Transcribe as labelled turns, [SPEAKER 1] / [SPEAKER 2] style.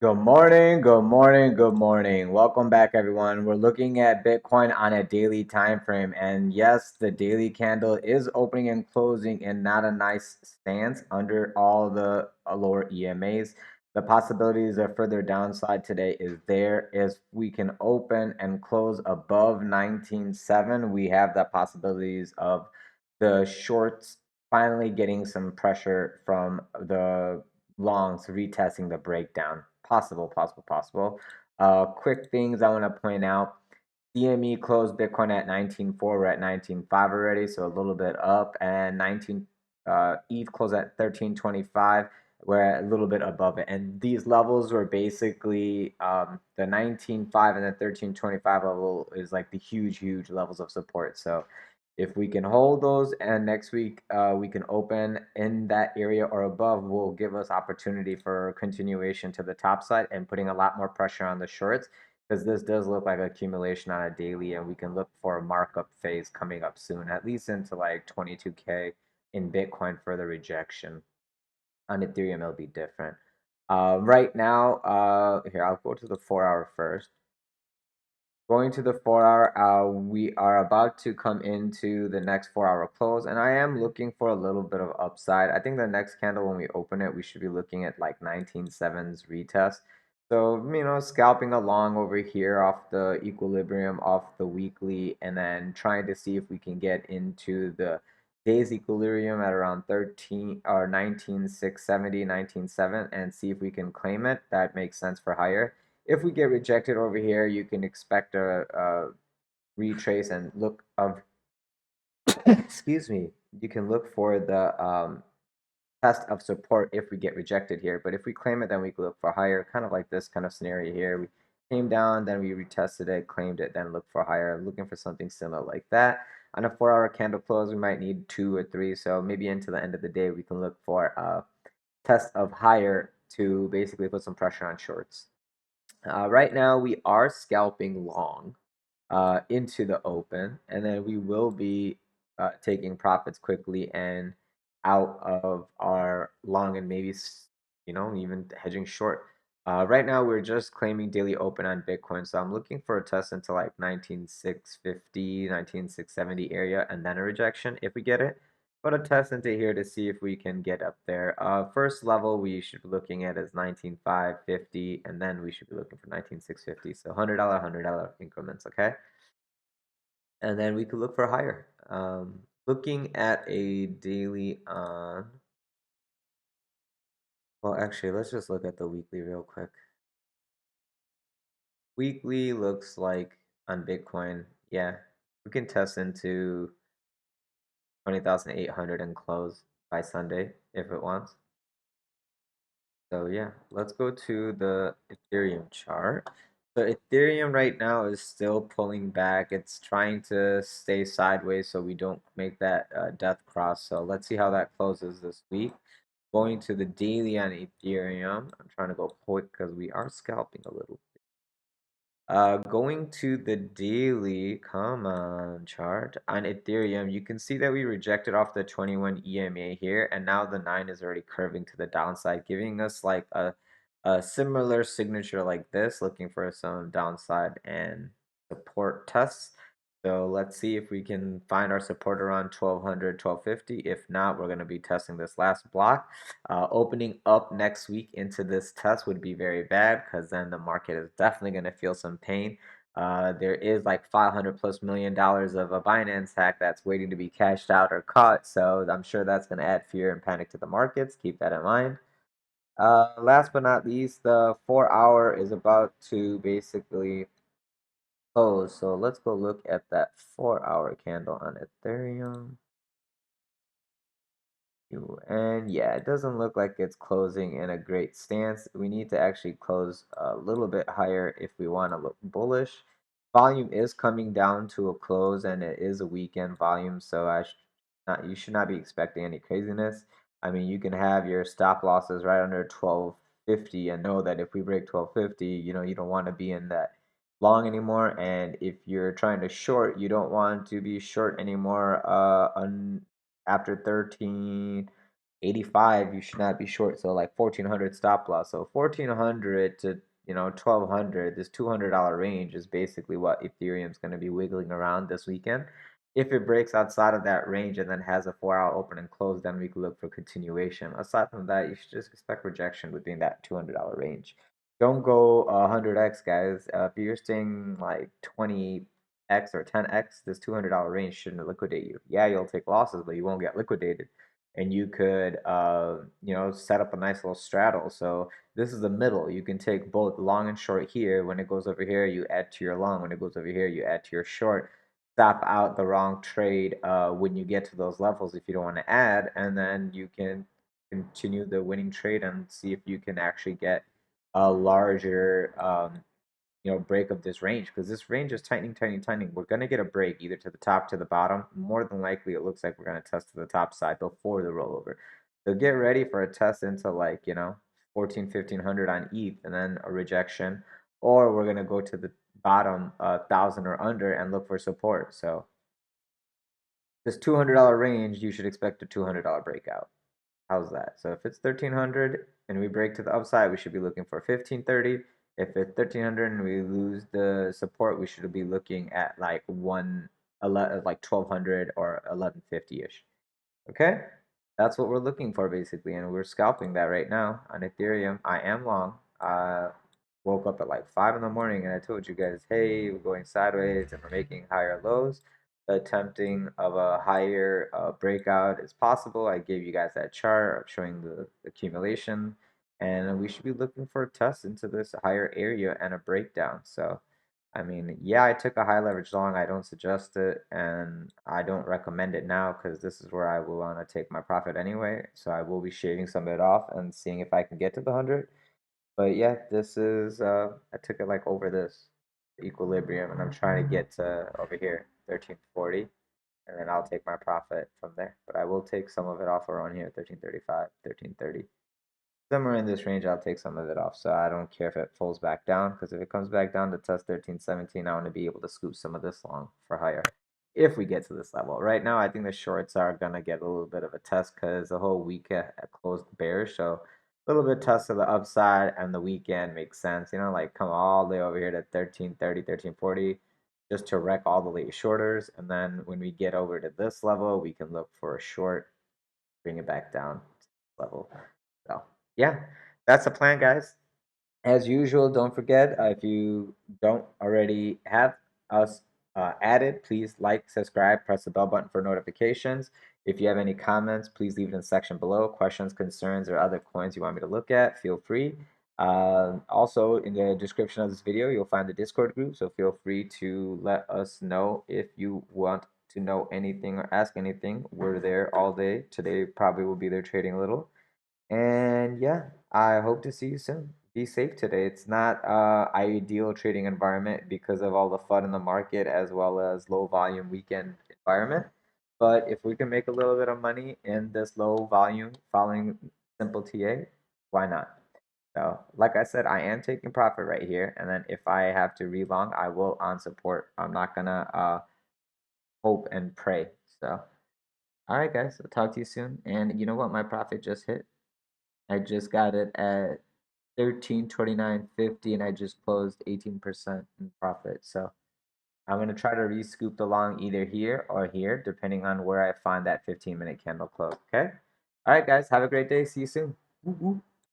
[SPEAKER 1] Good morning, good morning, good morning. Welcome back, everyone. We're looking at Bitcoin on a daily time frame, and yes, the daily candle is opening and closing in not a nice stance under all the lower EMAs. The possibilities of further downside today is there. If we can open and close above 19.7, we have the possibilities of the shorts finally getting some pressure from the longs retesting the breakdown. Possible. Quick things I want to point out. CME closed Bitcoin at 19.4. We're at 19.5 already, so a little bit up. And 19 ETH closed at 13.25. We're at a little bit above it. And these levels were basically the 19.5 and the 13.25 level is like the huge levels of support. So if we can hold those and next week we can open in that area or above, will give us opportunity for continuation to the top side and putting a lot more pressure on the shorts, because this does look like accumulation on a daily, and we can look for a markup phase coming up soon, at least into like 22K in Bitcoin for the rejection. On Ethereum, it'll be different. Right now, here, I'll go to the 4 hour first. Going to the 4 hour, we are about to come into the next 4 hour close, and I am looking for a little bit of upside. I think the next candle, when we open it, we should be looking at like 19.7's retest. So, scalping along over here off the equilibrium, off the weekly, and then trying to see if we can get into the day's equilibrium at around 13 or 19.670, 19.7, and see if we can claim it. That makes sense for higher. If we get rejected over here, you can expect a retrace and look of, excuse me, you can look for the test of support if we get rejected here. But if we claim it, then we can look for higher, kind of like this kind of scenario here. We came down, then we retested it, claimed it, then look for higher. Looking for something similar like that. On a 4 hour candle close, we might need 2 or 3. So maybe into the end of the day, we can look for a test of higher to basically put some pressure on shorts. Right now, we are scalping long into the open, and then we will be taking profits quickly and out of our long, and maybe even hedging short. Right now, we're just claiming daily open on Bitcoin, so I'm looking for a test into like 19,650, 19,670 area, and then a rejection if we get it. But a test into here to see if we can get up there. First level we should be looking at is 19,550, and then we should be looking for 19,650. So $100 increments, okay? And then we could look for higher. Looking at a daily on, well, actually, let's just look at the weekly real quick. Weekly looks like on Bitcoin, yeah, we can test into 20,800 and close by Sunday if it wants. So yeah, let's go to the Ethereum chart. So Ethereum right now is still pulling back. It's trying to stay sideways so we don't make that death cross. So let's see how that closes this week. Going to the daily on Ethereum. I'm trying to go quick because we are scalping a little. Going to the daily, come on, chart on Ethereum, you can see that we rejected off the 21 EMA here, and now the 9 is already curving to the downside, giving us like a similar signature like this, looking for some downside and support tests. So let's see if we can find our support around 1200, 1250. If not, we're going to be testing this last block. Opening up next week into this test would be very bad, because then the market is definitely going to feel some pain. There is like $500+ million of a Binance hack that's waiting to be cashed out or caught. So I'm sure that's going to add fear and panic to the markets. Keep that in mind. Last but not least, the 4 hour is about to basically close. So let's go look at that 4 hour candle on Ethereum. And yeah, it doesn't look like it's closing in a great stance. We need to actually close a little bit higher if we want to look bullish. Volume is coming down to a close, and it is a weekend volume, so you should not be expecting any craziness. I mean, you can have your stop losses right under 1250 and know that if we break 1250, you don't want to be in that long anymore. And if you're trying to short, you don't want to be short anymore after 13 85, you should not be short. So like 1400 stop loss. So 1400 to 1200, this $200 range is basically what Ethereum's going to be wiggling around this weekend. If it breaks outside of that range and then has a 4-hour open and close, then we could look for continuation. Aside from that, you should just expect rejection within that $200 range. Don't go 100x, guys. If you're staying like 20x or 10x, this $200 range shouldn't liquidate you. Yeah, you'll take losses, but you won't get liquidated. And you could, set up a nice little straddle. So this is the middle. You can take both long and short here. When it goes over here, you add to your long. When it goes over here, you add to your short. Stop out the wrong trade when you get to those levels if you don't want to add, and then you can continue the winning trade and see if you can actually get a larger break of this range, because this range is tightening, tightening, tightening. We're going to get a break either to the top, to the bottom. More than likely, it looks like we're going to test to the top side before the rollover. So get ready for a test into 1500 on ETH and then a rejection, or we're going to go to the bottom 1000 or under and look for support. So this $200 range, you should expect a $200 breakout. How's that? So if it's 1300 and we break to the upside, we should be looking for 1530. If it's 1300 and we lose the support, we should be looking at like 1200 or 1150-ish. Okay? That's what we're looking for basically, and we're scalping that right now on Ethereum. I am long. Woke up at like 5 in the morning and I told you guys, hey, we're going sideways and we're making higher lows. The attempting of a higher breakout is possible. I gave you guys that chart showing the accumulation, and we should be looking for a test into this higher area and a breakdown. So I mean, yeah, I took a high leverage long. I don't suggest it, and I don't recommend it now because this is where I will want to take my profit anyway. So I will be shaving some of it off and seeing if I can get to the 100. But yeah, this is I took it like over this equilibrium, and I'm trying to get to over here, 1340, and then I'll take my profit from there. But I will take some of it off around here, 1335, 1330. Somewhere in this range, I'll take some of it off. So I don't care if it falls back down, because if it comes back down to test 1317, I want to be able to scoop some of this long for higher if we get to this level. Right now, I think the shorts are going to get a little bit of a test because the whole week closed bearish. So a little bit test to the upside, and the weekend makes sense. Like come all the way over here to 1330, 1340 just to wreck all the late shorters. And then when we get over to this level, we can look for a short, bring it back down to this level. So yeah, that's the plan, guys. As usual, don't forget, if you don't already have us added, please like, subscribe, press the bell button for notifications. If you have any comments, please leave it in the section below. Questions, concerns, or other coins you want me to look at, feel free. Also, in the description of this video, you'll find the Discord group, so feel free to let us know if you want to know anything or ask anything. We're there all day. Today probably will be there trading a little. And yeah, I hope to see you soon. Be safe today. It's not ideal trading environment because of all the FUD in the market as well as low volume weekend environment. But if we can make a little bit of money in this low volume following simple TA, why not? So like I said, I am taking profit right here. And then if I have to relong, I will on support. I'm not gonna hope and pray. So all right, guys, I'll talk to you soon. And you know what? My profit just hit. I just got it at 1329.50 and I just closed 18% in profit. So I'm gonna try to rescoop the long either here or here, depending on where I find that 15-minute candle close. Okay. All right, guys. Have a great day. See you soon. Woo-woo.